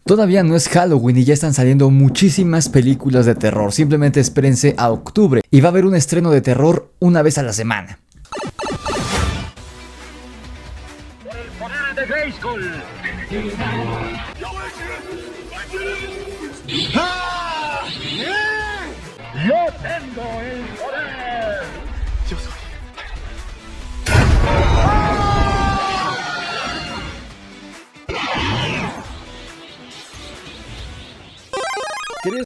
Todavía no es Halloween y ya están saliendo muchísimas películas de terror. Simplemente espérense a octubre y va a haber un estreno de terror una vez a la semana. Por el poder de Grayskull. Yo tengo el poder. Yo soy.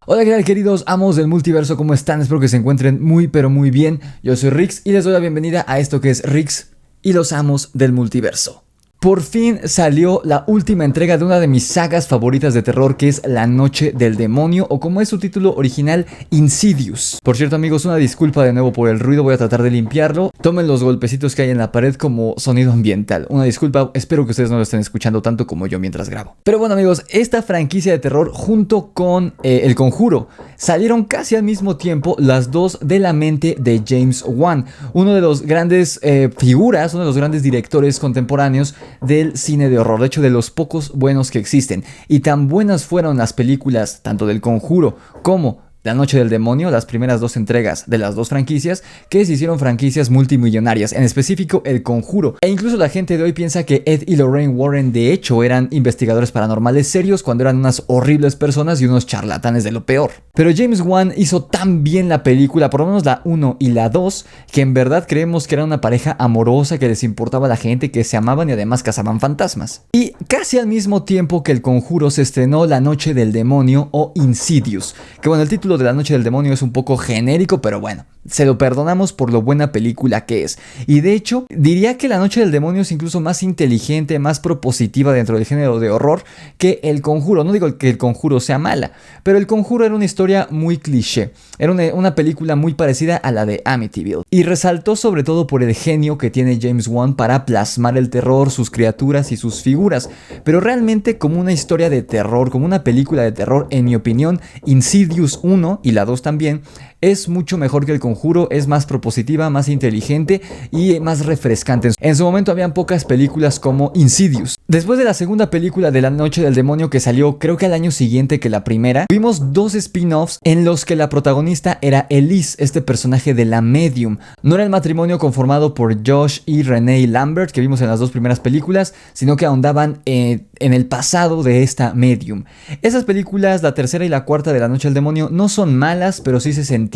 Hola, ¿qué tal, queridos amos del multiverso? ¿Cómo están? Espero que se encuentren muy pero muy bien. Yo soy Rix y les doy la bienvenida a esto que es Rix y los amos del multiverso. Por fin salió la última entrega de una de mis sagas favoritas de terror, que es La Noche del Demonio, o como es su título original, Insidious. Por cierto, amigos, una disculpa de nuevo por el ruido, voy a tratar de limpiarlo. Tomen los golpecitos que hay en la pared como sonido ambiental. Una disculpa, espero que ustedes no lo estén escuchando tanto como yo mientras grabo. Pero bueno, amigos, esta franquicia de terror junto con El Conjuro salieron casi al mismo tiempo, las dos de la mente de James Wan, uno de los grandes figuras, uno de los grandes directores contemporáneos del cine de horror, de hecho de los pocos buenos que existen. Y tan buenas fueron las películas tanto del Conjuro como La Noche del Demonio, las primeras dos entregas de las dos franquicias, que se hicieron franquicias multimillonarias, en específico El Conjuro. E incluso la gente de hoy piensa que Ed y Lorraine Warren de hecho eran investigadores paranormales serios cuando eran unas horribles personas y unos charlatanes de lo peor. Pero James Wan hizo tan bien la película, por lo menos la 1 y la 2, que en verdad creemos que era una pareja amorosa, que les importaba a la gente, que se amaban y además cazaban fantasmas. Y casi al mismo tiempo que El Conjuro se estrenó La Noche del Demonio o Insidious, que bueno, el título de La Noche del Demonio es un poco genérico, pero bueno, se lo perdonamos por lo buena película que es. Y de hecho, diría que La Noche del Demonio es incluso más inteligente, más propositiva dentro del género de horror que El Conjuro. No digo que El Conjuro sea mala, pero El Conjuro era una historia muy cliché. Era una película muy parecida a la de Amityville. Y resaltó sobre todo por el genio que tiene James Wan para plasmar el terror, sus criaturas y sus figuras. Pero realmente como una historia de terror, como una película de terror, en mi opinión, Insidious 1 y la 2 también, es mucho mejor que El Conjuro, es más propositiva, más inteligente y más refrescante. En su momento habían pocas películas como Insidious. Después de la segunda película de La Noche del Demonio, que salió creo que al año siguiente que la primera, vimos dos spin-offs en los que la protagonista era Elise, este personaje de la medium. No era el matrimonio conformado por Josh y Renee Lambert que vimos en las dos primeras películas, sino que ahondaban en el pasado de esta medium. Esas películas, la tercera y la cuarta de La Noche del Demonio, no son malas, pero sí se sentía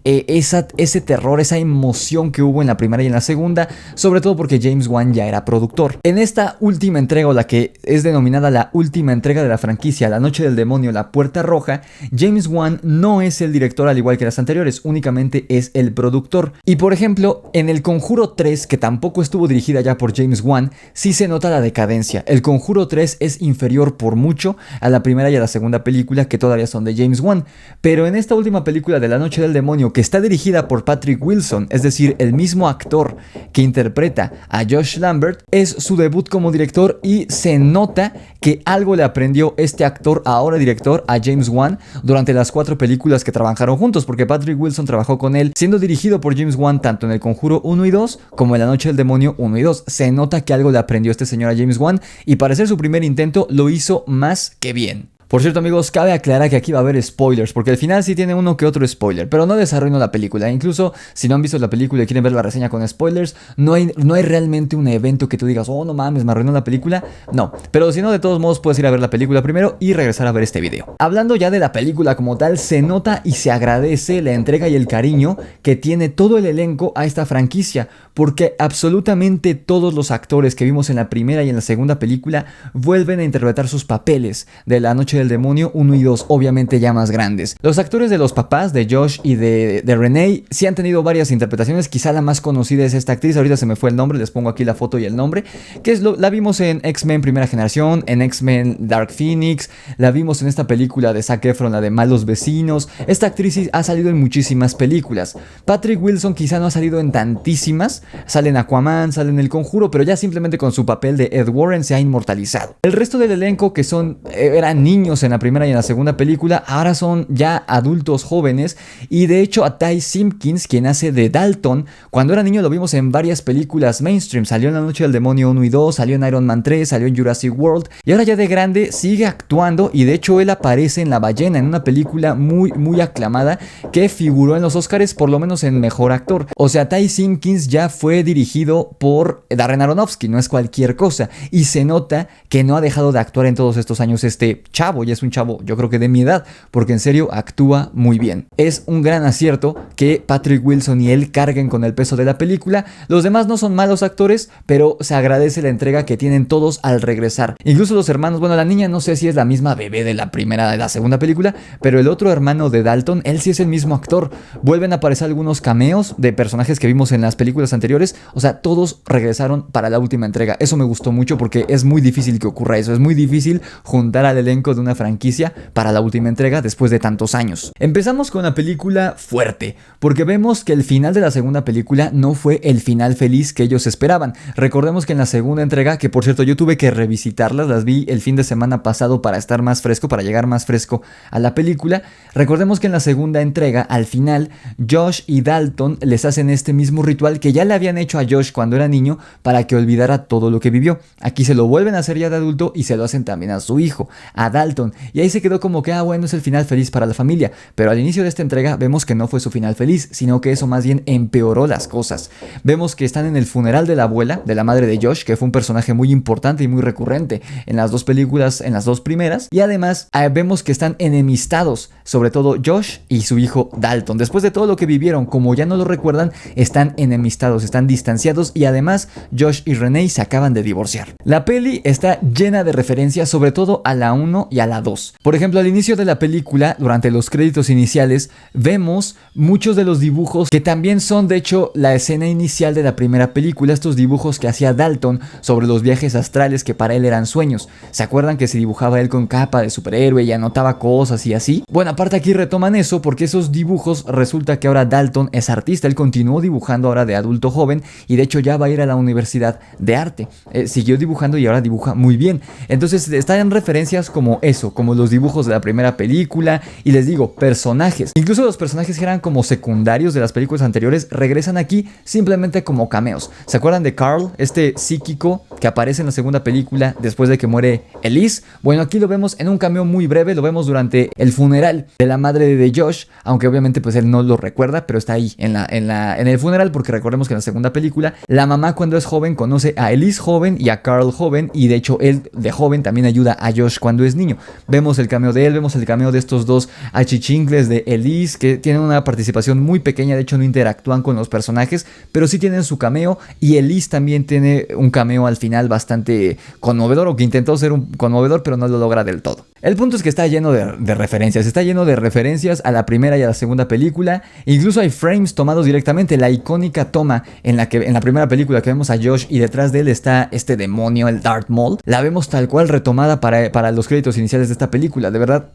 ese terror, esa emoción que hubo en la primera y en la segunda, sobre todo porque James Wan ya era productor. En esta última entrega, o la que es denominada la última entrega de la franquicia, La Noche del Demonio, La Puerta Roja, James Wan no es el director al igual que las anteriores, únicamente es el productor. Y por ejemplo, en El Conjuro 3, que tampoco estuvo dirigida ya por James Wan, sí se nota la decadencia. El Conjuro 3 es inferior por mucho a la primera y a la segunda película, que todavía son de James Wan. Pero en esta última película de La Noche del Demonio, que está dirigida por Patrick Wilson, es decir, el mismo actor que interpreta a Josh Lambert, es su debut como director y se nota que algo le aprendió este actor, ahora director, a James Wan durante las 4 películas que trabajaron juntos, porque Patrick Wilson trabajó con él siendo dirigido por James Wan tanto en El Conjuro 1 y 2 como en La Noche del Demonio 1 y 2. Se nota que algo le aprendió este señor a James Wan y para ser su primer intento lo hizo más que bien. Por cierto, amigos, cabe aclarar que aquí va a haber spoilers, porque al final sí tiene uno que otro spoiler, pero no les arruino la película. Incluso si no han visto la película y quieren ver la reseña con spoilers, no hay realmente un evento que tú digas, oh no mames, me arruinó la película. No, pero si no, de todos modos puedes ir a ver la película primero y regresar a ver este video. Hablando ya de la película como tal, se nota y se agradece la entrega y el cariño que tiene todo el elenco a esta franquicia, porque absolutamente todos los actores que vimos en la primera y en la segunda película vuelven a interpretar sus papeles de La Noche del Demonio 1 y 2, obviamente ya más grandes. Los actores de los papás, de Josh y de Renee, sí han tenido varias interpretaciones. Quizá la más conocida es esta actriz, ahorita se me fue el nombre, les pongo aquí la foto y el nombre, que es la vimos en X-Men Primera Generación, en X-Men Dark Phoenix, la vimos en esta película de Zac Efron, la de Malos Vecinos. Esta actriz ha salido en muchísimas películas. Patrick Wilson quizá no ha salido en tantísimas, sale en Aquaman, sale en El Conjuro, pero ya simplemente con su papel de Ed Warren se ha inmortalizado. El resto del elenco, que eran niños niños en la primera y en la segunda película, ahora son ya adultos jóvenes. Y de hecho a Ty Simpkins, quien hace de Dalton, cuando era niño lo vimos en varias películas mainstream. Salió en La Noche del Demonio 1 y 2, salió en Iron Man 3, salió en Jurassic World. Y ahora ya de grande sigue actuando, y de hecho él aparece en La Ballena, en una película muy aclamada que figuró en los Oscars, por lo menos en Mejor Actor. O sea, Ty Simpkins ya fue dirigido por Darren Aronofsky, no es cualquier cosa. Y se nota que no ha dejado de actuar en todos estos años este chavo. Ya es un chavo, yo creo que de mi edad, porque en serio actúa muy bien. Es un gran acierto que Patrick Wilson y él carguen con el peso de la película. Los demás no son malos actores, pero se agradece la entrega que tienen todos al regresar. Incluso los hermanos, bueno, la niña no sé si es la misma bebé de la primera, de la segunda película, pero el otro hermano de Dalton, él sí es el mismo actor. Vuelven a aparecer algunos cameos de personajes que vimos en las películas anteriores. O sea, todos regresaron para la última entrega. Eso me gustó mucho porque es muy difícil que ocurra eso. Es muy difícil juntar al elenco de una franquicia para la última entrega después de tantos años. Empezamos con la película fuerte, porque vemos que el final de la segunda película no fue el final feliz que ellos esperaban. Recordemos que en la segunda entrega, que por cierto yo tuve que revisitarlas, las vi el fin de semana pasado para estar más fresco, para llegar más fresco a la película. Recordemos que en la segunda entrega, al final, Josh y Dalton les hacen este mismo ritual que ya le habían hecho a Josh cuando era niño para que olvidara todo lo que vivió. Aquí se lo vuelven a hacer ya de adulto y se lo hacen también a su hijo, a Dalton. Y ahí se quedó como que, bueno, es el final feliz para la familia. Pero al inicio de esta entrega vemos que no fue su final feliz, sino que eso más bien empeoró las cosas. Vemos que están en el funeral de la abuela, de la madre de Josh, que fue un personaje muy importante y muy recurrente en las dos películas, en las dos primeras. Y además vemos que están enemistados, sobre todo Josh y su hijo Dalton. Después de todo lo que vivieron, como ya no lo recuerdan, están enemistados, están distanciados, y además Josh y Renee se acaban de divorciar. La peli está llena de referencias, sobre todo a la 1 y a la 2. Por ejemplo, al inicio de la película, durante los créditos iniciales, vemos muchos de los dibujos que también son de hecho la escena inicial de la primera película, estos dibujos que hacía Dalton sobre los viajes astrales que para él eran sueños. ¿Se acuerdan que se dibujaba él con capa de superhéroe y anotaba cosas y así? Bueno, aparte aquí retoman eso porque esos dibujos resulta que ahora Dalton es artista. Él continuó dibujando ahora de adulto joven y de hecho ya va a ir a la universidad de arte. Siguió dibujando y ahora dibuja muy bien. Entonces están referencias como eso, como los dibujos de la primera película, y les digo, personajes. Incluso los personajes que eran como secundarios de las películas anteriores regresan aquí simplemente como cameos. ¿Se acuerdan de Carl, este psíquico que aparece en la segunda película después de que muere Elise? Bueno, aquí lo vemos en un cameo muy breve, lo vemos durante el funeral de la madre de Josh, aunque obviamente pues él no lo recuerda, pero está ahí en el funeral, porque recordemos que en la segunda película la mamá cuando es joven conoce a Elise joven y a Carl joven, y de hecho él de joven también ayuda a Josh cuando es niño. Vemos el cameo de él, vemos el cameo de estos dos achichincles de Elise, que tienen una participación muy pequeña, de hecho no interactúan con los personajes, pero sí tienen su cameo, y Elise también tiene un cameo al final bastante conmovedor, o que intentó ser un conmovedor pero no lo logra del todo. El punto es que está lleno de referencias, está lleno de referencias a la primera y a la segunda película. Incluso hay frames tomados directamente. La icónica toma en la primera película que vemos a Josh y detrás de él está este demonio, el Darth Maul, la vemos tal cual retomada para los créditos iniciales de esta película. De verdad,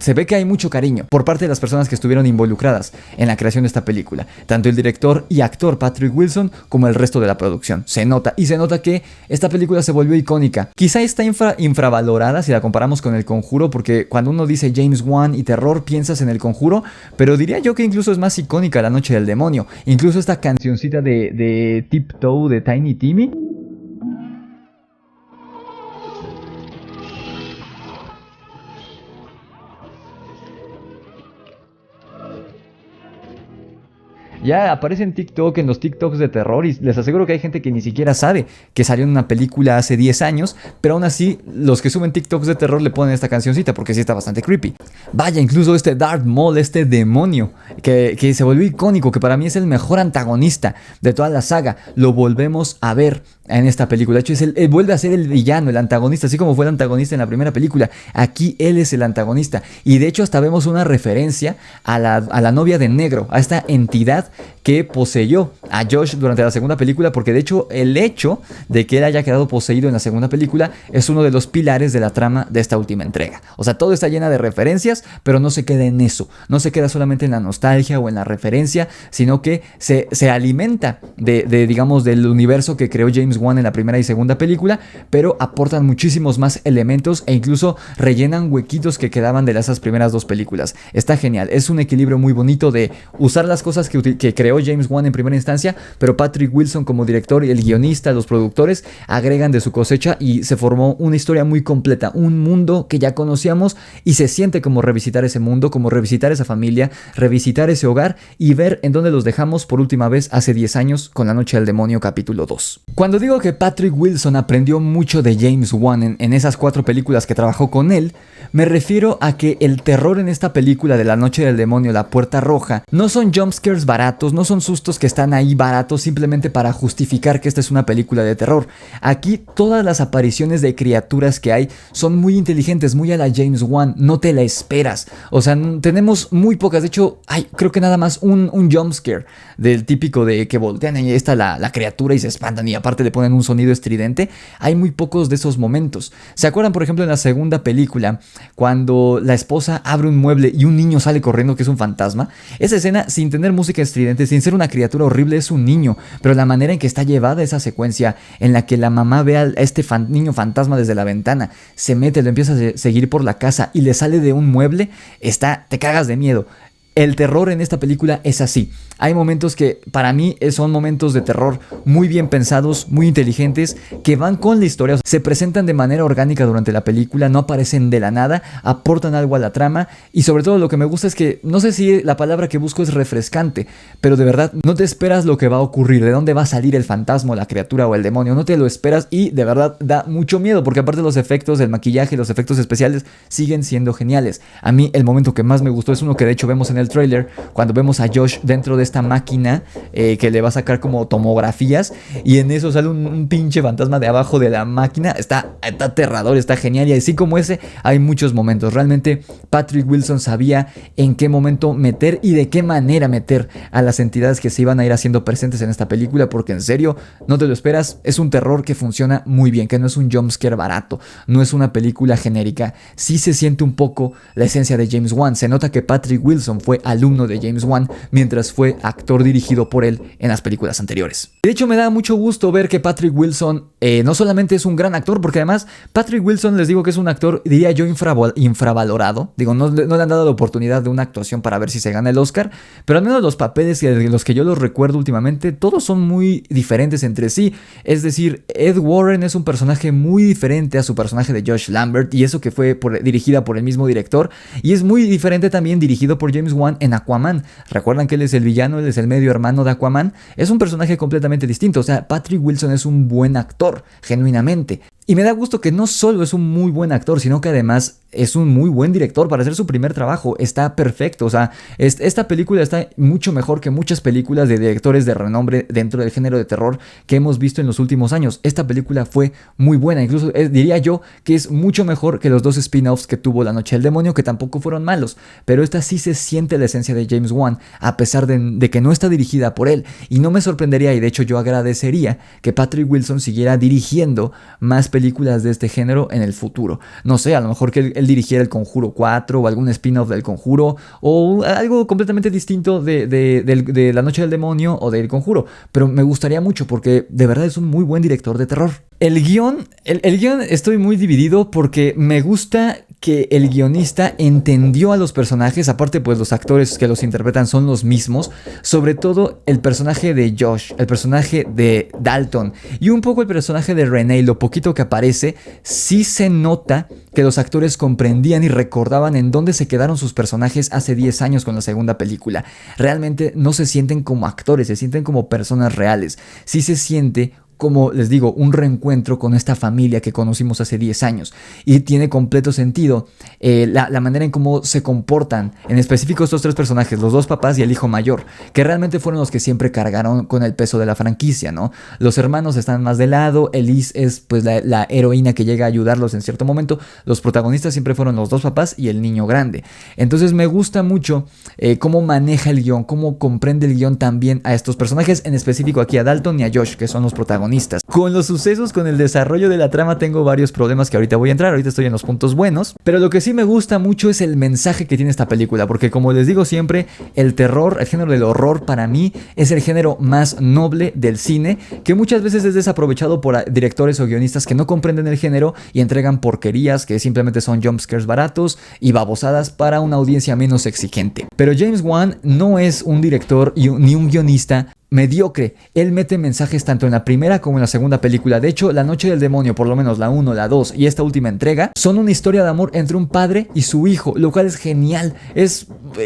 se ve que hay mucho cariño por parte de las personas que estuvieron involucradas en la creación de esta película. Tanto el director y actor Patrick Wilson como el resto de la producción. Se nota, y se nota que esta película se volvió icónica. Quizá está infravalorada si la comparamos con El Conjuro, porque cuando uno dice James Wan y terror piensas en El Conjuro, pero diría yo que incluso es más icónica La Noche del Demonio. Incluso esta cancioncita de Tiptoe de Tiny Timmy. Ya aparece en TikTok, en los TikToks de terror, y les aseguro que hay gente que ni siquiera sabe que salió en una película hace 10 años, pero aún así los que suben TikToks de terror le ponen esta cancioncita porque sí está bastante creepy. Vaya, incluso este Darth Maul, este demonio que se volvió icónico, que para mí es el mejor antagonista de toda la saga, lo volvemos a ver en esta película. De hecho, él vuelve a ser el villano, el antagonista, así como fue el antagonista en la primera película. Aquí él es el antagonista, y de hecho hasta vemos una referencia a la novia de negro, a esta entidad que poseyó a Josh durante la segunda película, porque de hecho el hecho de que él haya quedado poseído en la segunda película es uno de los pilares de la trama de esta última entrega. O sea, todo está llena de referencias, pero no se queda en eso, no se queda solamente en la nostalgia o en la referencia, sino que se alimenta digamos, del universo que creó James Wan en la primera y segunda película, pero aportan muchísimos más elementos e incluso rellenan huequitos que quedaban de esas primeras dos películas. Está genial, es un equilibrio muy bonito de usar las cosas que creó James Wan en primera instancia, pero Patrick Wilson como director y el guionista, los productores, agregan de su cosecha y se formó una historia muy completa, un mundo que ya conocíamos y se siente como revisitar ese mundo, como revisitar esa familia, revisitar ese hogar y ver en dónde los dejamos por última vez hace 10 años con La Noche del Demonio capítulo 2. Cuando digo que Patrick Wilson aprendió mucho de James Wan en esas 4 películas que trabajó con él, me refiero a que el terror en esta película de La Noche del Demonio, La Puerta Roja, no son jumpscares baratos, no son sustos que están ahí baratos simplemente para justificar que esta es una película de terror. Aquí todas las apariciones de criaturas que hay son muy inteligentes, muy a la James Wan, no te la esperas. O sea, tenemos muy pocas, de hecho, creo que nada más un jumpscare del típico de que voltean y ahí está la criatura y se espantan y aparte le ponen un sonido estridente. Hay muy pocos de esos momentos. ¿Se acuerdan, por ejemplo, en la segunda película, cuando la esposa abre un mueble y un niño sale corriendo que es un fantasma? Esa escena, sin tener música estridente, sin ser una criatura horrible, es un niño, pero la manera en que está llevada esa secuencia, en la que la mamá ve a este niño fantasma desde la ventana, se mete, lo empieza a seguir por la casa y le sale de un mueble, te cagas de miedo. El terror en esta película es así. Hay momentos que para mí son momentos de terror muy bien pensados, muy inteligentes, que van con la historia, se presentan de manera orgánica durante la película, no aparecen de la nada, aportan algo a la trama y sobre todo lo que me gusta es que, no sé si la palabra que busco es refrescante, pero de verdad no te esperas lo que va a ocurrir, de dónde va a salir el fantasma, la criatura o el demonio, no te lo esperas y de verdad da mucho miedo porque aparte los efectos, el maquillaje, los efectos especiales siguen siendo geniales. A mí el momento que más me gustó es uno que de hecho vemos en el trailer, cuando vemos a Josh dentro de esta máquina que le va a sacar como tomografías y en eso sale un pinche fantasma de abajo de la máquina. Está aterrador, está genial y así como ese hay muchos momentos. Realmente Patrick Wilson sabía en qué momento meter y de qué manera meter a las entidades que se iban a ir haciendo presentes en esta película, porque en serio no te lo esperas. Es un terror que funciona muy bien, que no es un jumpscare barato, no es una película genérica. Sí se siente un poco la esencia de James Wan. Se nota que Patrick Wilson fue alumno de James Wan mientras fue actor dirigido por él en las películas anteriores. De hecho me da mucho gusto ver que Patrick Wilson no solamente es un gran actor, porque además Patrick Wilson, les digo que es un actor, diría yo, infravalorado. Digo, no le han dado la oportunidad de una actuación para ver si se gana el Oscar, pero al menos los papeles de los que yo los recuerdo últimamente, todos son muy diferentes entre sí. Es decir, Ed Warren es un personaje muy diferente a su personaje de Josh Lambert, y eso que fue dirigida por el mismo director, y es muy diferente también dirigido por James Wan en Aquaman. ¿Recuerdan que él es el villano, él es el medio hermano de Aquaman? Es un personaje completamente distinto. O sea, Patrick Wilson es un buen actor, genuinamente. Y me da gusto que no solo es un muy buen actor, sino que además es un muy buen director para hacer su primer trabajo. Está perfecto, o sea, esta película está mucho mejor que muchas películas de directores de renombre dentro del género de terror que hemos visto en los últimos años. Esta película fue muy buena, incluso diría yo que es mucho mejor que los 2 spin-offs que tuvo La Noche del Demonio, que tampoco fueron malos, pero esta sí se siente la esencia de James Wan, a pesar de que no está dirigida por él. Y no me sorprendería, y de hecho yo agradecería, que Patrick Wilson siguiera dirigiendo más películas de este género en el futuro. No sé, a lo mejor que él dirigiera El Conjuro 4 o algún spin-off del Conjuro o algo completamente distinto de La Noche del Demonio o del Conjuro, pero me gustaría mucho porque de verdad es un muy buen director de terror. El guión estoy muy dividido porque me gusta que el guionista entendió a los personajes, aparte pues los actores que los interpretan son los mismos, sobre todo el personaje de Josh, el personaje de Dalton y un poco el personaje de Renee, lo poquito que aparece, sí se nota que los actores comprendían y recordaban en dónde se quedaron sus personajes hace 10 años con la segunda película. Realmente no se sienten como actores, se sienten como personas reales. Sí se siente, como les digo, un reencuentro con esta familia que conocimos hace 10 años. Y tiene completo sentido la manera en cómo se comportan, en específico estos 3 personajes, los 2 papás y el hijo mayor, que realmente fueron los que siempre cargaron con el peso de la franquicia, ¿no? Los hermanos están más de lado, Elise es pues la heroína que llega a ayudarlos en cierto momento, los protagonistas siempre fueron los 2 papás y el niño grande. Entonces me gusta mucho cómo maneja el guión, cómo comprende el guión también a estos personajes, en específico aquí a Dalton y a Josh, que son los protagonistas. protagonistas. Con los sucesos, con el desarrollo de la trama tengo varios problemas que ahorita voy a entrar, ahorita estoy en los puntos buenos, pero lo que sí me gusta mucho es el mensaje que tiene esta película, porque como les digo siempre, el terror, el género del horror para mí es el género más noble del cine, que muchas veces es desaprovechado por directores o guionistas que no comprenden el género y entregan porquerías que simplemente son jumpscares baratos y babosadas para una audiencia menos exigente. Pero James Wan no es un director ni un guionista mediocre. Él mete mensajes tanto en la primera como en la segunda película. De hecho, La Noche del Demonio, por lo menos la 1, la 2 y esta última entrega, son una historia de amor entre un padre y su hijo, lo cual es genial.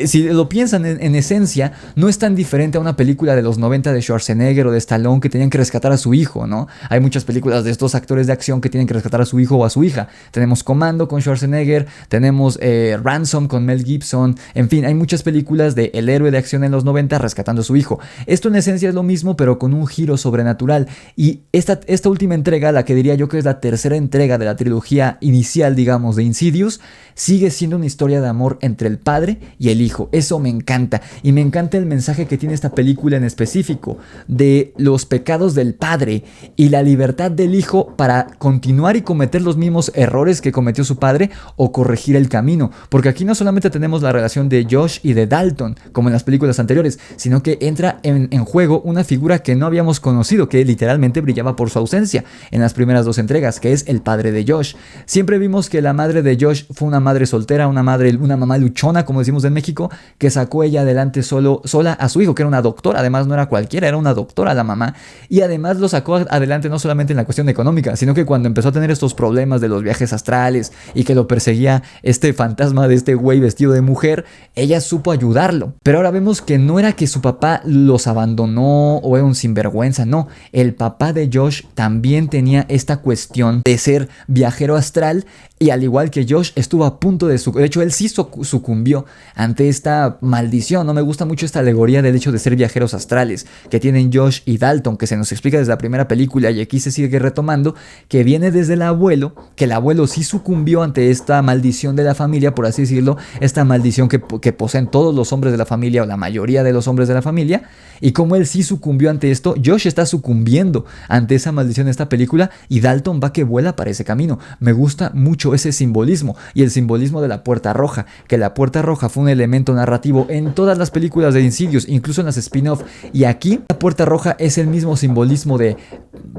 Si lo piensan en esencia, no es tan diferente a una película de los 90 de Schwarzenegger o de Stallone que tenían que rescatar a su hijo, ¿no? Hay muchas películas de estos actores de acción que tienen que rescatar a su hijo o a su hija. Tenemos Commando con Schwarzenegger, tenemos Ransom con Mel Gibson, en fin, hay muchas películas de el héroe de acción en los 90 rescatando a su hijo. Esto en esencia es lo mismo, pero con un giro sobrenatural. Y esta última entrega, la que diría yo que es la tercera entrega de la trilogía inicial, digamos, de Insidious, sigue siendo una historia de amor entre el padre y el hijo. Eso me encanta. Y me encanta el mensaje que tiene esta película en específico, de los pecados del padre y la libertad del hijo para continuar y cometer los mismos errores que cometió su padre o corregir el camino. Porque aquí no solamente tenemos la relación de Josh y de Dalton, como en las películas anteriores, sino que entra en juego una figura que no habíamos conocido, que literalmente brillaba por su ausencia en las primeras dos entregas, que es el padre de Josh. Siempre vimos que la madre de Josh fue una madre soltera, una mamá luchona, como decimos en México, que sacó ella adelante sola a su hijo, que era una doctora. Además no era cualquiera, era una doctora la mamá, y además lo sacó adelante no solamente en la cuestión económica, sino que cuando empezó a tener estos problemas de los viajes astrales y que lo perseguía este fantasma de este güey vestido de mujer, ella supo ayudarlo. Pero ahora vemos que no era que su papá los abandonó o era un sinvergüenza, no. El papá de Josh también tenía esta cuestión de ser viajero astral, y al igual que Josh estuvo a punto de hecho él sí sucumbió ante esta maldición. No me gusta mucho esta alegoría del hecho de ser viajeros astrales que tienen Josh y Dalton, que se nos explica desde la primera película y aquí se sigue retomando, que viene desde el abuelo, que el abuelo sí sucumbió ante esta maldición de la familia, por así decirlo, esta maldición que poseen todos los hombres de la familia o la mayoría de los hombres de la familia, y como él sí sucumbió ante esto, Josh está sucumbiendo ante esa maldición de esta película y Dalton va que vuela para ese camino. Me gusta mucho ese simbolismo y el simbolismo de la puerta roja, que la puerta roja fue un elemento narrativo en todas las películas de Insidious, incluso en las spin-off, y aquí la puerta roja es el mismo simbolismo de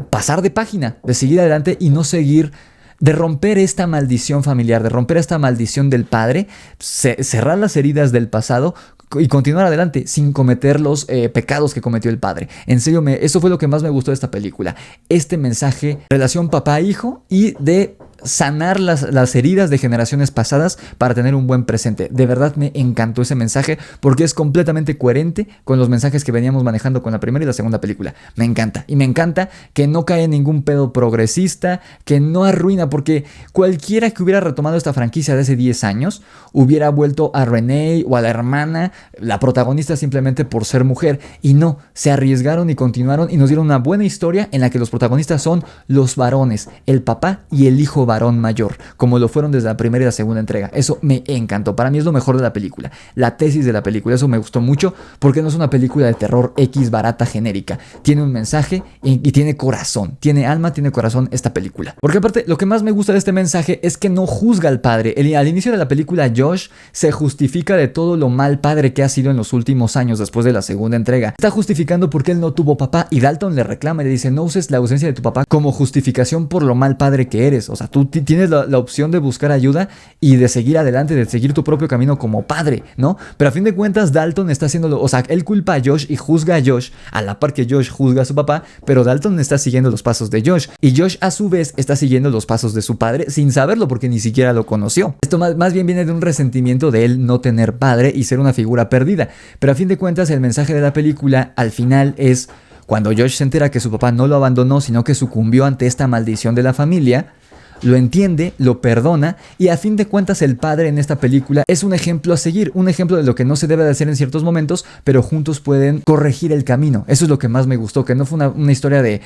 pasar de página, de seguir adelante y no seguir, de romper esta maldición familiar, de romper esta maldición del padre, cerrar las heridas del pasado y continuar adelante sin cometer los pecados que cometió el padre. En serio, eso fue lo que más me gustó de esta película. Este mensaje, relación papá-hijo y de sanar las heridas de generaciones pasadas para tener un buen presente. De verdad me encantó ese mensaje porque es completamente coherente con los mensajes que veníamos manejando con la primera y la segunda película. Me encanta. Y me encanta que no cae en ningún pedo progresista, que no arruina, porque cualquiera que hubiera retomado esta franquicia de hace 10 años hubiera vuelto a Renee o a la hermana, la protagonista, simplemente por ser mujer. Y no, se arriesgaron y continuaron y nos dieron una buena historia en la que los protagonistas son los varones, el papá y el hijo varón mayor, como lo fueron desde la primera y la segunda entrega. Eso me encantó. Para mí es lo mejor de la película, la tesis de la película. Eso me gustó mucho porque no es una película de terror X barata genérica. Tiene un mensaje y tiene corazón, tiene alma, tiene corazón esta película. Porque aparte, lo que más me gusta de este mensaje es que no juzga al padre. Al inicio de la película, Josh se justifica de todo lo mal padre que ha sido en los últimos años después de la segunda entrega. Está justificando porque él no tuvo papá y Dalton le reclama y le dice: no uses la ausencia de tu papá como justificación por lo mal padre que eres. O sea, tú tienes la opción de buscar ayuda y de seguir adelante, de seguir tu propio camino como padre, ¿no? Pero a fin de cuentas Dalton está haciéndolo, o sea, él culpa a Josh y juzga a Josh a la par que Josh juzga a su papá, pero Dalton está siguiendo los pasos de Josh y Josh a su vez está siguiendo los pasos de su padre sin saberlo porque ni siquiera lo conoció. Esto más bien viene de un resentimiento de él no tener padre y ser una figura perdida, pero a fin de cuentas el mensaje de la película al final es cuando Josh se entera que su papá no lo abandonó sino que sucumbió ante esta maldición de la familia. Lo entiende, lo perdona y a fin de cuentas el padre en esta película es un ejemplo a seguir, un ejemplo de lo que no se debe de hacer en ciertos momentos, pero juntos pueden corregir el camino. Eso es lo que más me gustó, que no fue una historia de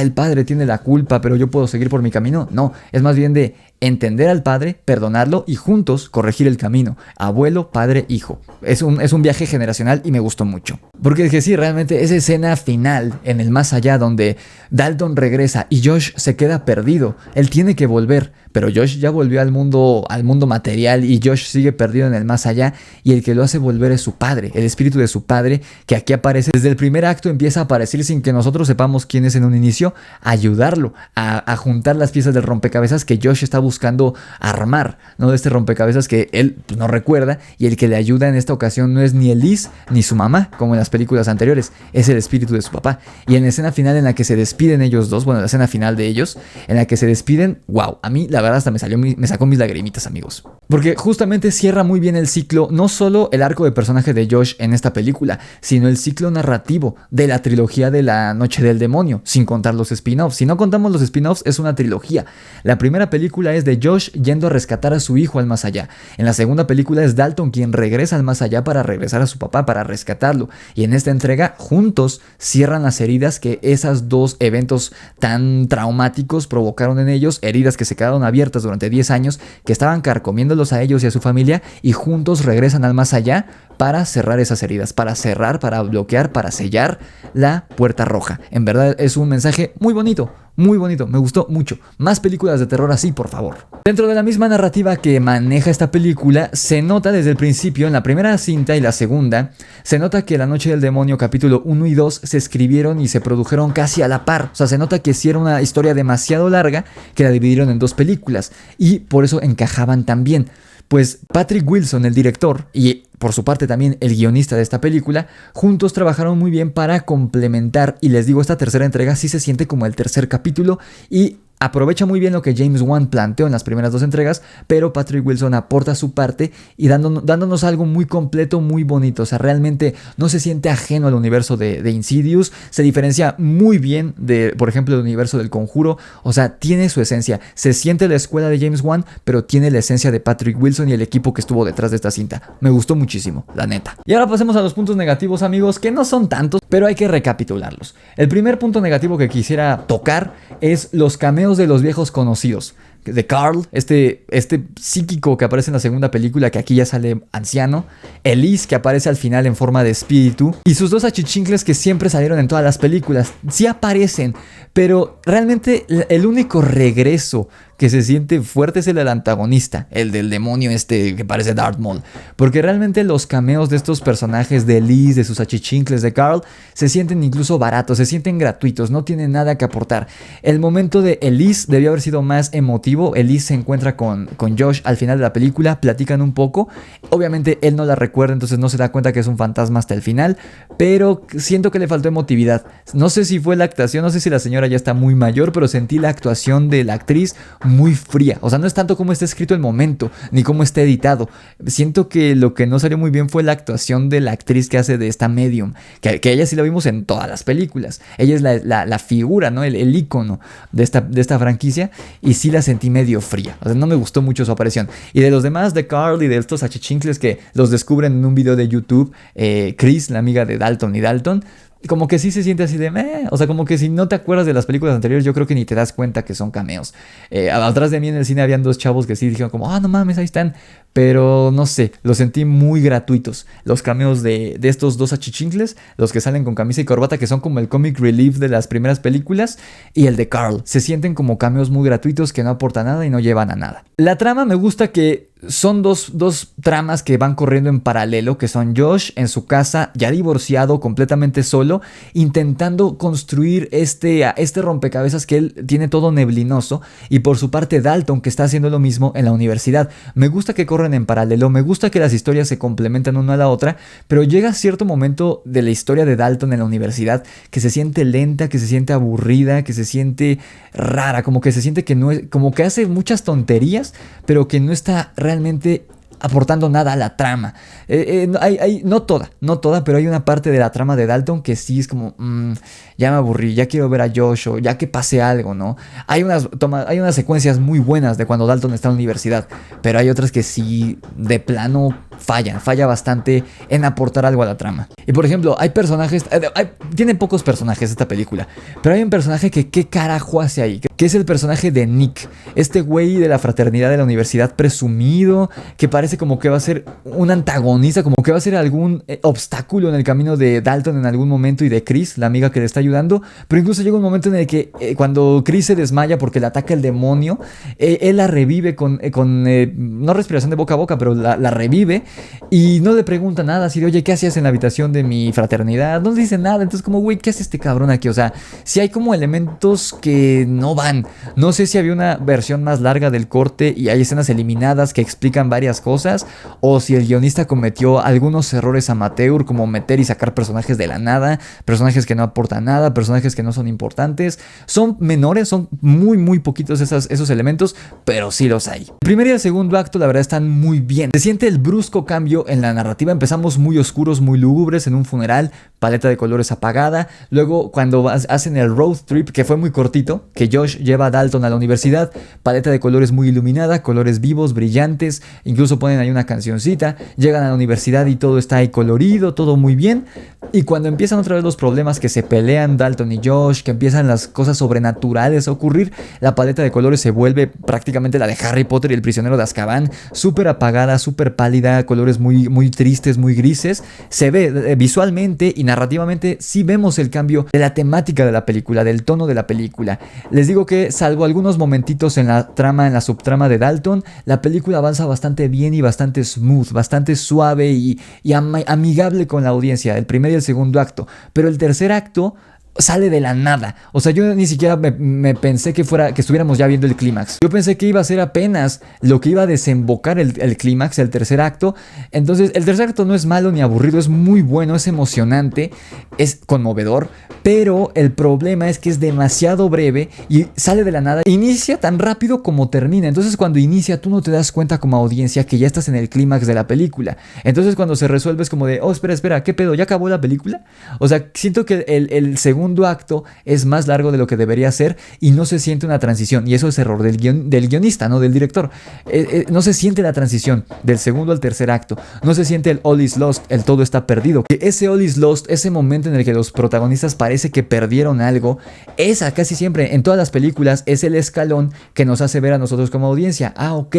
el padre tiene la culpa, pero yo puedo seguir por mi camino. No, es más bien de entender al padre, perdonarlo y juntos corregir el camino. Abuelo, padre, hijo. Es un viaje generacional y me gustó mucho. Porque es que sí, realmente esa escena final en el más allá donde Dalton regresa y Josh se queda perdido. Él tiene que volver, pero Josh ya volvió al mundo material y Josh sigue perdido en el más allá, y el que lo hace volver es su padre, el espíritu de su padre, que aquí aparece desde el primer acto, empieza a aparecer sin que nosotros sepamos quién es en un inicio, a ayudarlo a juntar las piezas del rompecabezas que Josh está buscando armar, ¿no? De este rompecabezas que él no recuerda, y el que le ayuda en esta ocasión no es ni Elise ni su mamá, como en las películas anteriores, es el espíritu de su papá. Y en la escena final en la que se despiden ellos dos, bueno, la escena final de ellos, en la que se despiden, wow, a mí la verdad hasta me sacó mis lagrimitas, amigos. Porque justamente cierra muy bien el ciclo, no solo el arco de personaje de Josh en esta película, sino el ciclo narrativo de la trilogía de La Noche del Demonio, sin contar los spin-offs. Si no contamos los spin-offs, es una trilogía. La primera película es de Josh yendo a rescatar a su hijo al más allá. En la segunda película es Dalton quien regresa al más allá para regresar a su papá, para rescatarlo. Y en esta entrega, juntos cierran las heridas que esos dos eventos tan traumáticos provocaron en ellos, heridas que se quedaron abiertas durante 10 años, que estaban carcomiéndolos a ellos y a su familia, y juntos regresan al más allá para cerrar esas heridas, para cerrar, para bloquear, para sellar la puerta roja. En verdad es un mensaje muy bonito, me gustó mucho. Más películas de terror así, por favor. Dentro de la misma narrativa que maneja esta película, se nota desde el principio, en la primera cinta y la segunda, se nota que La Noche del Demonio capítulo 1 y 2 se escribieron y se produjeron casi a la par. O sea, se nota que sí era una historia demasiado larga, que la dividieron en dos películas, y por eso encajaban tan bien. Pues Patrick Wilson, el director, y por su parte también el guionista de esta película, juntos trabajaron muy bien para complementar, y les digo, esta tercera entrega sí se siente como el tercer capítulo y aprovecha muy bien lo que James Wan planteó en las primeras dos entregas, pero Patrick Wilson aporta su parte y dándonos algo muy completo, muy bonito. O sea, realmente no se siente ajeno al universo de Insidious, se diferencia muy bien de, por ejemplo, el universo del Conjuro. O sea, tiene su esencia, se siente la escuela de James Wan, pero tiene la esencia de Patrick Wilson y el equipo que estuvo detrás de esta cinta. Me gustó muchísimo, la neta. Y ahora pasemos a los puntos negativos, amigos, que no son tantos, pero hay que recapitularlos. El primer punto negativo que quisiera tocar es los cameos de los viejos conocidos. De Carl, este psíquico que aparece en la segunda película, que aquí ya sale anciano. Elise, que aparece al final en forma de espíritu. Y sus dos achichincles que siempre salieron en todas las películas. Sí aparecen, pero realmente el único regreso que se siente fuerte es el del antagonista, el del demonio que parece Darth Maul. Porque realmente los cameos de estos personajes, de Elise, de sus achichincles, de Carl, se sienten incluso baratos, se sienten gratuitos, no tienen nada que aportar. El momento de Elise debió haber sido más emotivo. Elise se encuentra con Josh al final de la película, platican un poco. Obviamente él no la recuerda, entonces no se da cuenta que es un fantasma hasta el final, pero siento que le faltó emotividad. No sé si fue la actuación, no sé si la señora ya está muy mayor, pero sentí la actuación de la actriz muy fría. O sea, no es tanto cómo está escrito el momento, ni cómo está editado. Siento que lo que no salió muy bien fue la actuación de la actriz que hace de esta medium, que ella sí la vimos en todas las películas. Ella es la figura, ¿no? El ícono de esta franquicia, y sí la sentí medio fría. O sea, no me gustó mucho su aparición. Y de los demás, de Carl y de estos achichincles que los descubren en un video de YouTube, Chris, la amiga de Dalton y Dalton, como que sí se siente así de meh. O sea, como que si no te acuerdas de las películas anteriores, yo creo que ni te das cuenta que son cameos. Atrás de mí en el cine habían dos chavos que sí dijeron como, no mames, ahí están. Pero no sé, los sentí muy gratuitos. Los cameos de estos dos achichincles, los que salen con camisa y corbata, que son como el comic relief de las primeras películas, y el de Carl, se sienten como cameos muy gratuitos que no aportan nada y no llevan a nada. La trama me gusta que son dos tramas que van corriendo en paralelo, que son Josh en su casa, ya divorciado, completamente solo, intentando construir este rompecabezas que él tiene todo neblinoso, y por su parte Dalton, que está haciendo lo mismo en la universidad. Me gusta que corren en paralelo, me gusta que las historias se complementan una a la otra, pero llega cierto momento de la historia de Dalton en la universidad que se siente lenta, que se siente aburrida, que se siente rara, como que se siente que no es, como que hace muchas tonterías, pero que no está realmente aportando nada a la trama. No toda, pero hay una parte de la trama de Dalton que sí es como, ya me aburrí, ya quiero ver a Josh, o ya que pase algo, ¿no? Hay unas secuencias muy buenas de cuando Dalton está en la universidad, pero hay otras que sí, de plano, falla bastante en aportar algo a la trama. Y por ejemplo, hay personajes, tiene pocos personajes esta película, pero hay un personaje que qué carajo hace ahí, que es el personaje de Nick, este güey de la fraternidad de la universidad presumido, que parece como que va a ser un antagonista, como que va a ser algún obstáculo en el camino de Dalton en algún momento y de Chris, la amiga que le está ayudando, pero incluso llega un momento en el que cuando Chris se desmaya porque le ataca el demonio, él la revive con no respiración de boca a boca, pero la revive y no le pregunta nada, así de, oye, ¿qué hacías en la habitación de mi fraternidad? No le dice nada, entonces como, güey, ¿qué hace este cabrón aquí? O sea, sí hay como elementos que no van. No sé si había una versión más larga del corte y hay escenas eliminadas que explican varias cosas, o si el guionista cometió algunos errores amateur, como meter y sacar personajes de la nada, personajes que no aportan nada, personajes que no son importantes. Son menores, son muy poquitos esos elementos, pero sí los hay. El primer y el segundo acto, la verdad, están muy bien. Se siente el brusco cambio en la narrativa. Empezamos muy oscuros, muy lúgubres en un funeral, paleta de colores apagada. Luego, cuando hacen el road trip, que fue muy cortito, que Josh lleva a Dalton a la universidad, paleta de colores muy iluminada, colores vivos, brillantes, incluso ponen ahí una cancioncita. Llegan a la universidad y todo está ahí colorido, todo muy bien. Y cuando empiezan otra vez los problemas, que se pelean Dalton y Josh, que empiezan las cosas sobrenaturales a ocurrir, la paleta de colores se vuelve prácticamente la de Harry Potter y el prisionero de Azkaban, súper apagada, súper pálida, colores muy tristes, muy grises. Se ve visualmente y narrativamente, sí vemos el cambio de la temática de la película, del tono de la película. Les digo que, salvo algunos momentitos en la trama, en la subtrama de Dalton, la película avanza bastante bien y bastante smooth, bastante suave y amigable con la audiencia, el primer y el segundo acto. Pero el tercer acto sale de la nada. O sea, yo ni siquiera me pensé que estuviéramos ya viendo el clímax. Yo pensé que iba a ser apenas lo que iba a desembocar el clímax, el tercer acto. Entonces, el tercer acto no es malo ni aburrido, es muy bueno, es emocionante, es conmovedor, pero el problema es que es demasiado breve y sale de la nada. Inicia tan rápido como termina. Entonces, cuando inicia, tú no te das cuenta como audiencia que ya estás en el clímax de la película. Entonces, cuando se resuelve es como de, oh, espera, ¿qué pedo? ¿Ya acabó la película? O sea, siento que el segundo acto es más largo de lo que debería ser y no se siente una transición, y eso es error del guionista, no del director. No se siente la transición del segundo al tercer acto, no se siente el all is lost, el todo está perdido. Ese all is lost, ese momento en el que los protagonistas parece que perdieron algo, esa casi siempre en todas las películas es el escalón que nos hace ver a nosotros como audiencia, ok,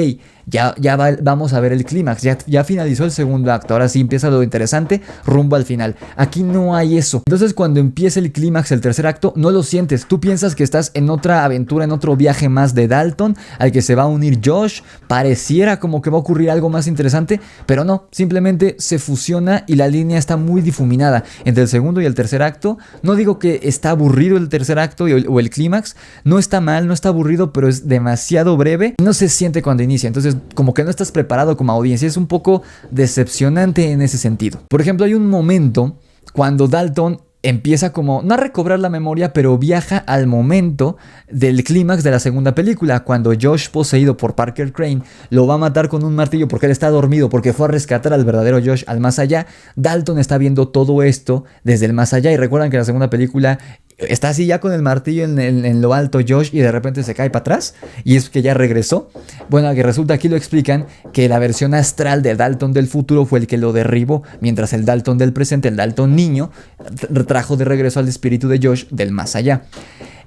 vamos a ver el clímax, ya finalizó el segundo acto, ahora sí empieza lo interesante rumbo al final. Aquí no hay eso. Entonces, cuando empieza el clímax, el tercer acto, no lo sientes. Tú piensas que estás en otra aventura, en otro viaje más de Dalton, al que se va a unir Josh. Pareciera como que va a ocurrir algo más interesante, pero no, simplemente se fusiona y la línea está muy difuminada entre el segundo y el tercer acto. No digo que está aburrido el tercer acto o el clímax, no está mal, no está aburrido, pero es demasiado breve, no se siente cuando inicia. Entonces, como que no estás preparado como audiencia, es un poco decepcionante en ese sentido. Por ejemplo, hay un momento cuando Dalton empieza como, no a recobrar la memoria, pero viaja al momento del clímax de la segunda película, cuando Josh, poseído por Parker Crane, lo va a matar con un martillo porque él está dormido, porque fue a rescatar al verdadero Josh al más allá. Dalton está viendo todo esto desde el más allá, y recuerdan que en la segunda película está así ya con el martillo en lo alto Josh, y de repente se cae para atrás y es que ya regresó. Bueno, que resulta, aquí lo explican, que la versión astral de Dalton del futuro fue el que lo derribó, mientras el Dalton del presente, el Dalton niño, trajo de regreso al espíritu de Josh del más allá.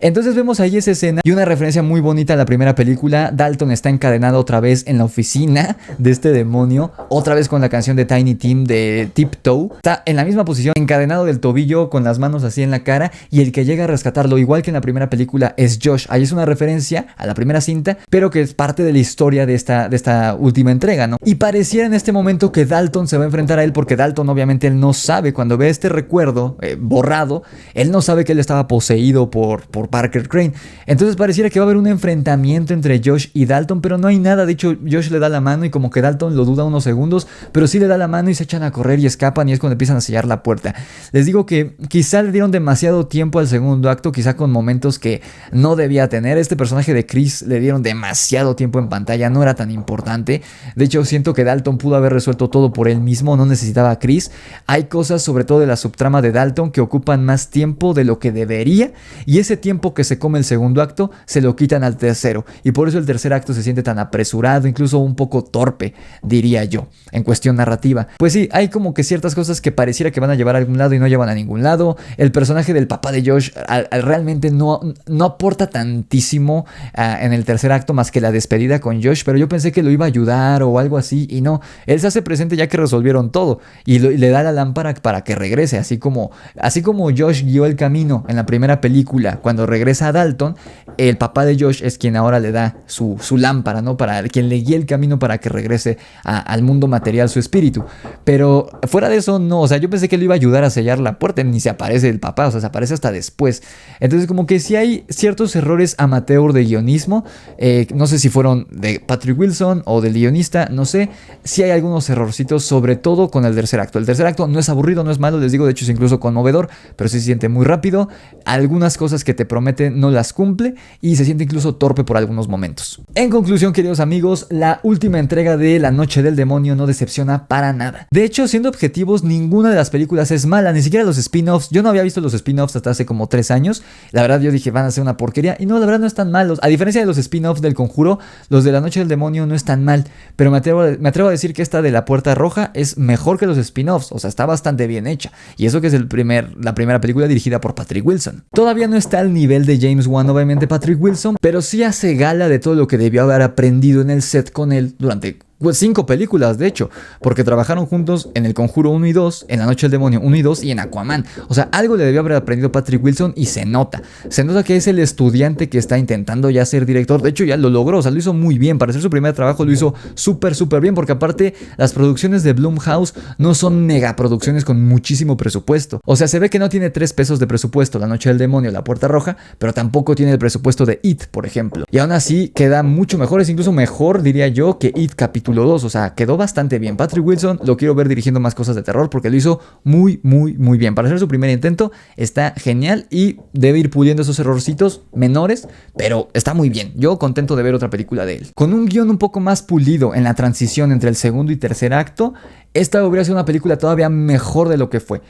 Entonces vemos ahí esa escena y una referencia muy bonita a la primera película. Dalton está encadenado otra vez en la oficina de este demonio, otra vez con la canción de Tiny Tim de Tiptoe. Está en la misma posición, encadenado del tobillo, con las manos así en la cara, y el que llega a rescatarlo, igual que en la primera película, es Josh. Ahí es una referencia a la primera cinta, pero que es parte de la historia de esta última entrega, ¿no? Y pareciera en este momento que Dalton se va a enfrentar a él, porque Dalton obviamente él no sabe, cuando ve este recuerdo borrado, él no sabe que él estaba poseído por Parker Crane. Entonces pareciera que va a haber un enfrentamiento entre Josh y Dalton, pero no hay nada. De hecho, Josh le da la mano y como que Dalton lo duda unos segundos, pero sí le da la mano y se echan a correr y escapan, y es cuando empiezan a sellar la puerta. Les digo que quizá le dieron demasiado tiempo al segundo acto, quizá con momentos que no debía tener. Este personaje de Chris le dieron demasiado tiempo en pantalla, no era tan importante. De hecho, siento que Dalton pudo haber resuelto todo por él mismo, no necesitaba a Chris. Hay cosas, sobre todo de la subtrama de Dalton, que ocupan más tiempo de lo que debería, y ese tiempo tiempo que se come el segundo acto se lo quitan al tercero, y por eso el tercer acto se siente tan apresurado, incluso un poco torpe, diría yo, en cuestión narrativa. Pues sí, hay como que ciertas cosas que pareciera que van a llevar a algún lado y no llevan a ningún lado. El personaje del papá de Josh realmente no aporta tantísimo en el tercer acto más que la despedida con Josh, pero yo pensé que lo iba a ayudar o algo así, y no, él se hace presente ya que resolvieron todo y le da la lámpara para que regrese, así como Josh guió el camino en la primera película. Cuando regresa a Dalton, el papá de Josh es quien ahora le da su lámpara, ¿no? Para quien le guíe el camino para que regrese al mundo material su espíritu. Pero fuera de eso, no, o sea, yo pensé que le iba a ayudar a sellar la puerta, ni se aparece el papá, o sea, se aparece hasta después. Entonces como que sí hay ciertos errores amateur de guionismo, no sé si fueron de Patrick Wilson o del guionista, no sé, sí hay algunos errorcitos, sobre todo con el tercer acto. El tercer acto no es aburrido, no es malo, les digo, de hecho es incluso conmovedor, pero sí se siente muy rápido, algunas cosas que te promete no las cumple y se siente incluso torpe por algunos momentos. En conclusión, queridos amigos, la última entrega de La Noche del Demonio no decepciona para nada. De hecho, siendo objetivos, ninguna de las películas es mala, ni siquiera los spin-offs. Yo no había visto los spin-offs hasta hace como 3 años, la verdad yo dije van a ser una porquería, y no, la verdad no están malos. A diferencia de los spin-offs del Conjuro, los de La Noche del Demonio no están mal, pero me atrevo a decir que esta de La Puerta Roja es mejor que los spin-offs, o sea, está bastante bien hecha, y eso que es la primera película dirigida por Patrick Wilson. Todavía no está al nivel de James Wan, obviamente, Patrick Wilson, pero sí hace gala de todo lo que debió haber aprendido en el set con él durante 5 películas, de hecho, porque trabajaron juntos en El Conjuro 1 y 2, en La Noche del Demonio 1 y 2 y en Aquaman. O sea, algo le debió haber aprendido Patrick Wilson y se nota que es el estudiante que está intentando ya ser director. De hecho ya lo logró, o sea, lo hizo muy bien, para hacer su primer trabajo lo hizo súper bien, porque aparte las producciones de Blumhouse no son megaproducciones con muchísimo presupuesto. O sea, se ve que no tiene 3 pesos de presupuesto La Noche del Demonio, La Puerta Roja, pero tampoco tiene el presupuesto de It, por ejemplo. Y aún así queda mucho mejor, es incluso mejor, diría yo, que It capítulo 2, o sea, quedó bastante bien. Patrick Wilson lo quiero ver dirigiendo más cosas de terror porque lo hizo muy bien. Para hacer su primer intento está genial y debe ir puliendo esos errorcitos menores, pero está muy bien. Yo contento de ver otra película de él. Con un guión un poco más pulido en la transición entre el segundo y tercer acto, esta hubiera sido una película todavía mejor de lo que fue.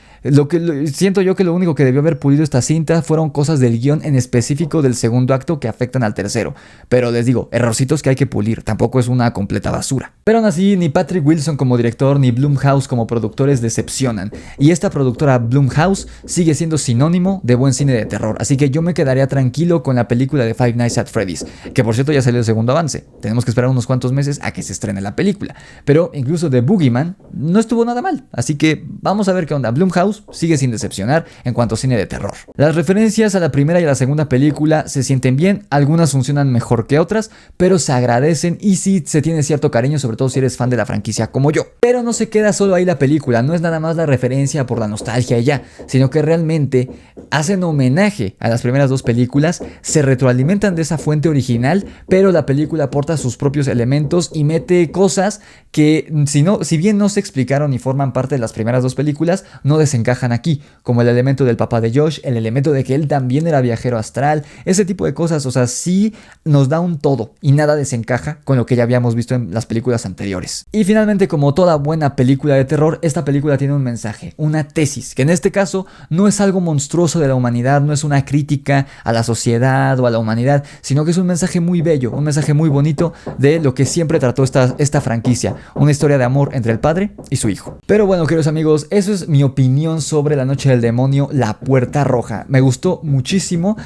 Siento yo que lo único que debió haber pulido esta cinta fueron cosas del guión en específico del segundo acto que afectan al tercero. Pero les digo, errorcitos que hay que pulir, tampoco es una completa basura. Pero aún así, ni Patrick Wilson como director ni Blumhouse como productores decepcionan. Y esta productora Blumhouse sigue siendo sinónimo de buen cine de terror. Así que yo me quedaría tranquilo con la película de Five Nights at Freddy's, que por cierto ya salió el segundo avance. Tenemos que esperar unos cuantos meses a que se estrene la película. Pero incluso The Boogeyman no estuvo nada mal, así que vamos a ver qué onda. Blumhouse sigue sin decepcionar en cuanto a cine de terror. Las referencias a la primera y a la segunda película se sienten bien, algunas funcionan mejor que otras, pero se agradecen y sí se tiene cierto cariño, sobre todo si eres fan de la franquicia como yo. Pero no se queda solo ahí la película, no es nada más la referencia por la nostalgia y ya, sino que realmente hacen homenaje a las primeras 2 películas, se retroalimentan de esa fuente original, pero la película aporta sus propios elementos y mete cosas que si bien no se explicaron y forman parte de las primeras 2 películas, no desencajan aquí, como el elemento del papá de Josh, el elemento de que él también era viajero astral, ese tipo de cosas. O sea, sí nos da un todo y nada desencaja con lo que ya habíamos visto en las películas anteriores. Y finalmente, como toda buena película de terror, esta película tiene un mensaje, una tesis, que en este caso no es algo monstruoso de la humanidad, no es una crítica a la sociedad o a la humanidad, sino que es un mensaje muy bello, un mensaje muy bonito de lo que siempre trató esta franquicia, una historia de amor entre el padre y su hijo. Pero bueno, queridos amigos, eso es mi opinión sobre La Noche del Demonio, La Puerta Roja. Me gustó muchísimo.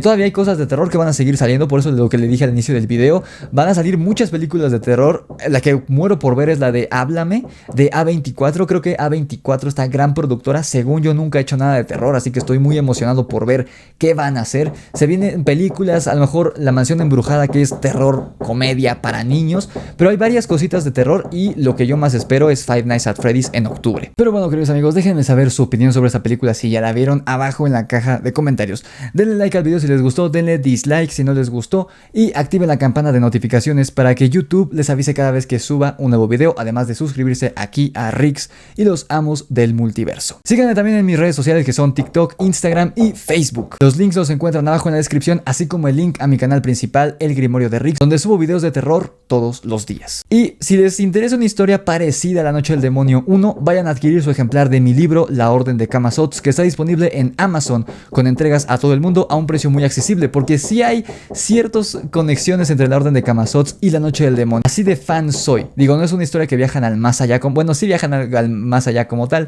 Todavía hay cosas de terror que van a seguir saliendo, por eso lo que le dije al inicio del video, van a salir muchas películas de terror. La que muero por ver es la de Háblame, de A24. Creo que A24, esta gran productora, según yo nunca ha hecho nada de terror, así que estoy muy emocionado por ver qué van a hacer. Se vienen películas, a lo mejor La Mansión Embrujada, que es terror, comedia para niños, pero hay varias cositas de terror y lo que yo más espero es Five Nights at Freddy's en octubre. Pero bueno, queridos amigos, déjenme saber su opinión sobre esta película si ya la vieron abajo en la caja de comentarios. Denle like al video si les gustó, denle dislike si no les gustó y activen la campana de notificaciones para que YouTube les avise cada vez que suba un nuevo video, además de suscribirse aquí a Rix y los amos del multiverso. Síganme también en mis redes sociales que son TikTok, Instagram y Facebook. Los links los encuentran abajo en la descripción, así como el link a mi canal principal, El Grimorio de Rix, donde subo videos de terror todos los días. Y si les interesa una historia parecida a La Noche Noche del Demonio 1, vayan a adquirir su ejemplar de mi libro La Orden de Camazotz, que está disponible en Amazon con entregas a todo el mundo a un precio muy accesible, porque sí hay ciertas conexiones entre La Orden de Camazotz y La Noche del Demonio. Así de fan soy. Digo, no es una historia que viajan al más allá, bueno, sí viajan al más allá como tal.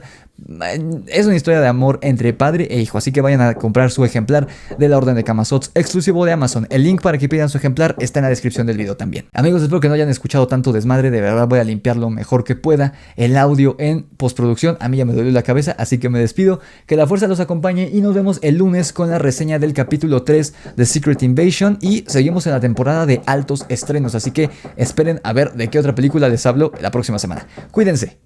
Es una historia de amor entre padre e hijo, así que vayan a comprar su ejemplar de La Orden de Camazotz exclusivo de Amazon. El link para que pidan su ejemplar está en la descripción del video también. Amigos, espero que no hayan escuchado tanto desmadre, de verdad voy a limpiar lo mejor que pueda el audio en postproducción. A mí ya me dolió la cabeza, así que me despido, que la fuerza los acompañe y nos vemos el lunes con la reseña del capítulo 3 de Secret Invasion y seguimos en la temporada de altos estrenos, así que esperen a ver de qué otra película les hablo la próxima semana. Cuídense.